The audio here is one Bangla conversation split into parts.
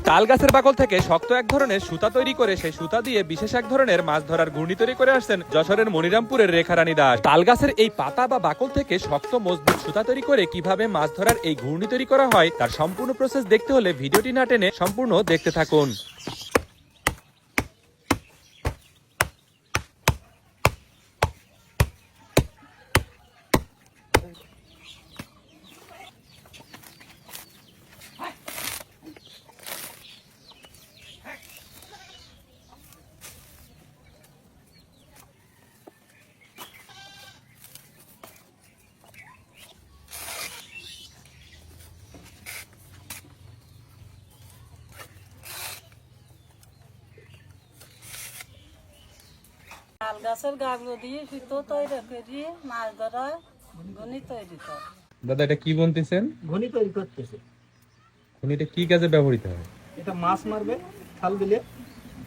তাল গাছের বাকল থেকে শক্ত এক ধরনের সুতা তৈরি করে সেই সুতা দিয়ে বিশেষ এক ধরনের মাছ ধরার ঘূর্ণি তৈরি করে আসছেন যশোরের মনিরামপুরের রেখারানী দাস। তাল গাছের এই পাতা বা বাকল থেকে শক্ত মজবুত সুতা তৈরি করে কিভাবে মাছ ধরার এই ঘূর্ণি তৈরি করা হয় তার সম্পূর্ণ প্রসেস দেখতে হলে ভিডিওটি না টেনে সম্পূর্ণ দেখতে থাকুন। তাল গাছের গাছগুলো দিয়ে সুতো তৈরি করি মাছ ধরা ঘনি তৈরি করে। দাদা এটা কি বলতেছেন? ঘনি তৈরি করতেছে। ঘূর্ণিটা কি কাজে ব্যবহৃত হয়? এটা মাছ মারবে খাল বিলে।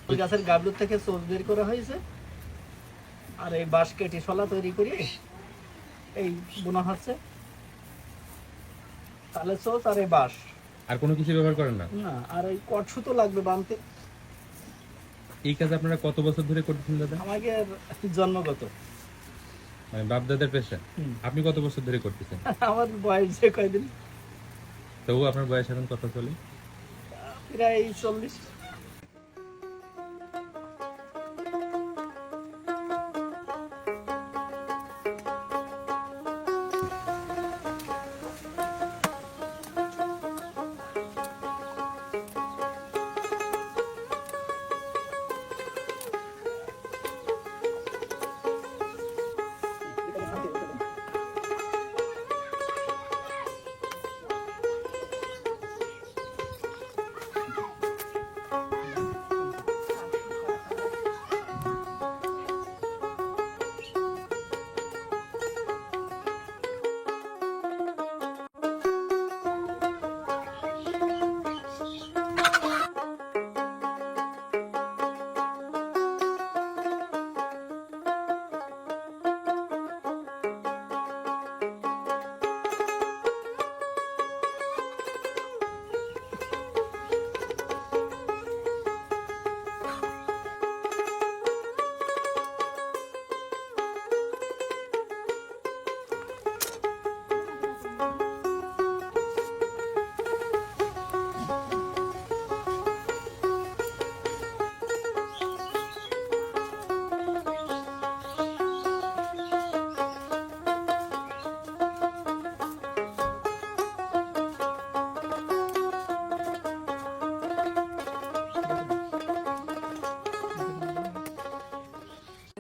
ওই গাছের গাবলুর থেকে চোষ বের করা হয়েছে, আর এই বাঁশ কেটে শলা তৈরি করে এই বোনা হচ্ছে। তাহলে চোষ আর এই বাঁশ, আর কোনো কিছু ব্যবহার করেন না? না, আর এই কট সুতো লাগবে বানতে। এই কাজ আপনারা কত বছর ধরে করতেছেন দাদা? আমাকে জন্মগত, মানে বাপ দাদার পেশা। হুম। আপনি কত বছর ধরে করতেছেন? আমার বয়স যে কয়দিন, তবু আপনার বয়স এখন কত চলে? প্রায় 40।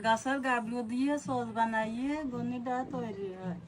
গাছের গাছগুলো দিয়ে সস বানাইয়ে ঘনিটা তৈরি হয়।